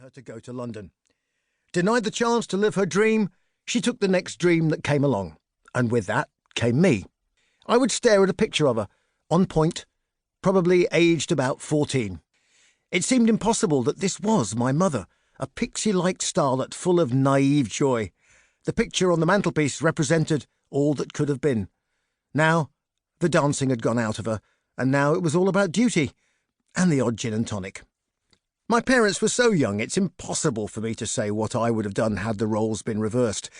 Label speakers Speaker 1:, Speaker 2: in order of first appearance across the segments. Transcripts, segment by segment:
Speaker 1: her to go to London. Denied the chance to live her dream, she took the next dream that came along, and with that came me. I would stare at a picture of her, on point, probably aged about 14. It seemed impossible that this was my mother, a pixie-like starlet full of naive joy. The picture on the mantelpiece represented all that could have been. Now, the dancing had gone out of her, and now it was all about duty, and the odd gin and tonic. My parents were so young it's impossible for me to say what I would have done had the roles been reversed.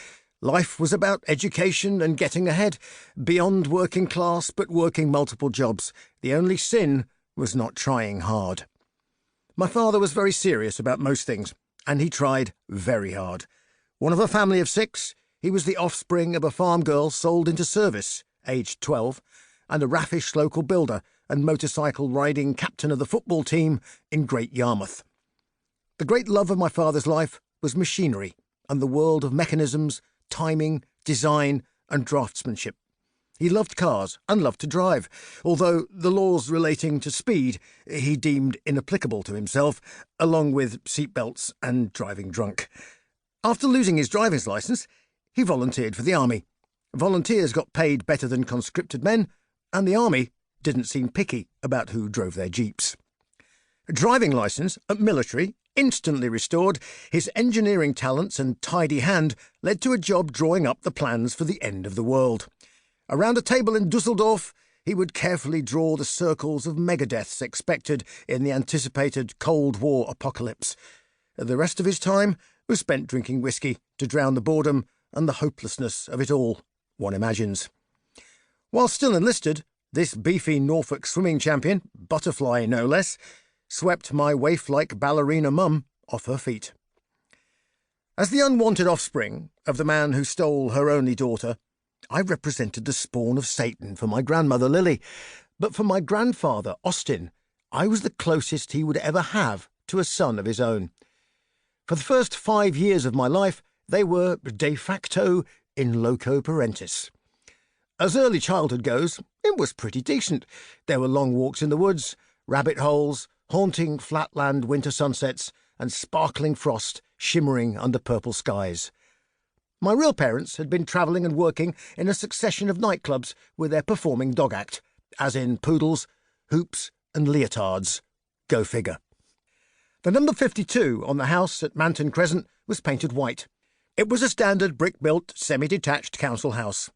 Speaker 1: Life was about education and getting ahead, beyond working class but working multiple jobs. The only sin was not trying hard. My father was very serious about most things, and he tried very hard. One of a family of 6, he was the offspring of a farm girl sold into service, aged 12, and a raffish local builder and motorcycle-riding captain of the football team in Great Yarmouth. The great love of my father's life was machinery and the world of mechanisms, timing, design and draftsmanship. He loved cars and loved to drive, although the laws relating to speed he deemed inapplicable to himself, along with seatbelts and driving drunk. After losing his driver's licence, he volunteered for the army. Volunteers got paid better than conscripted men, and the army didn't seem picky about who drove their jeeps. Driving licence at military instantly restored, his engineering talents and tidy hand led to a job drawing up the plans for the end of the world. Around a table in Dusseldorf, he would carefully draw the circles of megadeaths expected in the anticipated Cold War apocalypse. The rest of his time was spent drinking whiskey to drown the boredom and the hopelessness of it all, one imagines. While still enlisted, this beefy Norfolk swimming champion, butterfly no less, swept my waif-like ballerina mum off her feet. As the unwanted offspring of the man who stole her only daughter, I represented the spawn of Satan for my grandmother Lily, but for my grandfather Austin, I was the closest he would ever have to a son of his own. For the first 5 years of my life, they were de facto in loco parentis. As early childhood goes, it was pretty decent. There were long walks in the woods, rabbit holes, haunting flatland winter sunsets, and sparkling frost shimmering under purple skies. My real parents had been travelling and working in a succession of nightclubs with their performing dog act, as in poodles, hoops, and leotards. Go figure. The number 52 on the house at Manton Crescent was painted white. It was a standard brick-built, semi-detached council house.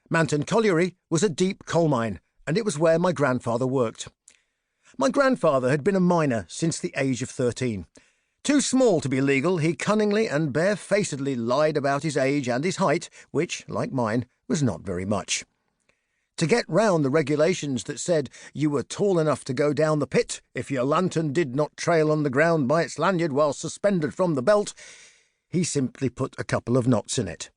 Speaker 1: Manton Colliery was a deep coal mine, and it was where my grandfather worked. My grandfather had been a miner since the age of 13. Too small to be legal, he cunningly and barefacedly lied about his age and his height, which, like mine, was not very much. To get round the regulations that said you were tall enough to go down the pit if your lantern did not trail on the ground by its lanyard while suspended from the belt, he simply put a couple of knots in it.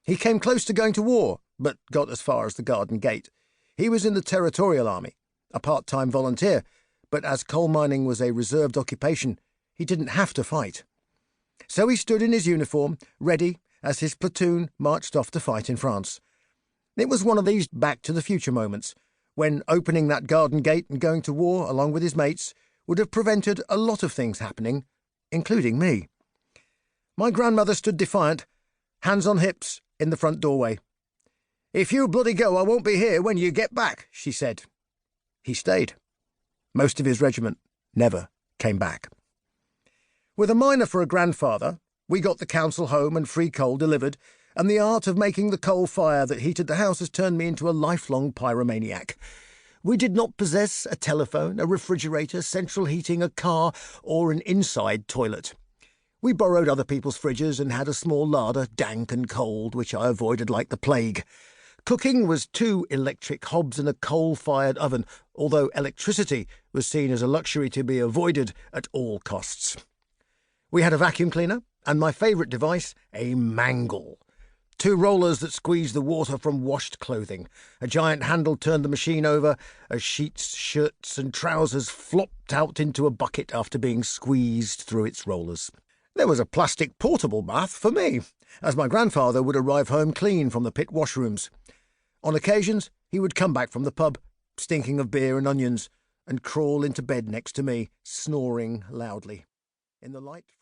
Speaker 1: He came close to going to war, but got as far as the garden gate. He was in the Territorial Army, a part-time volunteer, but as coal mining was a reserved occupation, he didn't have to fight. So he stood in his uniform, ready, as his platoon marched off to fight in France. It was one of these back-to-the-future moments, when opening that garden gate and going to war along with his mates would have prevented a lot of things happening, including me. My grandmother stood defiant, hands on hips, in the front doorway. "If you bloody go, I won't be here when you get back," she said. He stayed. Most of his regiment never came back. With a miner for a grandfather, we got the council home and free coal delivered, and the art of making the coal fire that heated the house has turned me into a lifelong pyromaniac. We did not possess a telephone, a refrigerator, central heating, a car, or an inside toilet. We borrowed other people's fridges and had a small larder, dank and cold, which I avoided like the plague. Cooking was 2 electric hobs and a coal-fired oven, although electricity was seen as a luxury to be avoided at all costs. We had a vacuum cleaner, and my favourite device, a mangle. 2 rollers that squeezed the water from washed clothing. A giant handle turned the machine over as sheets, shirts and trousers flopped out into a bucket after being squeezed through its rollers. There was a plastic portable bath for me, as my grandfather would arrive home clean from the pit washrooms. On occasions, he would come back from the pub, stinking of beer and onions, and crawl into bed next to me, snoring loudly. In the light from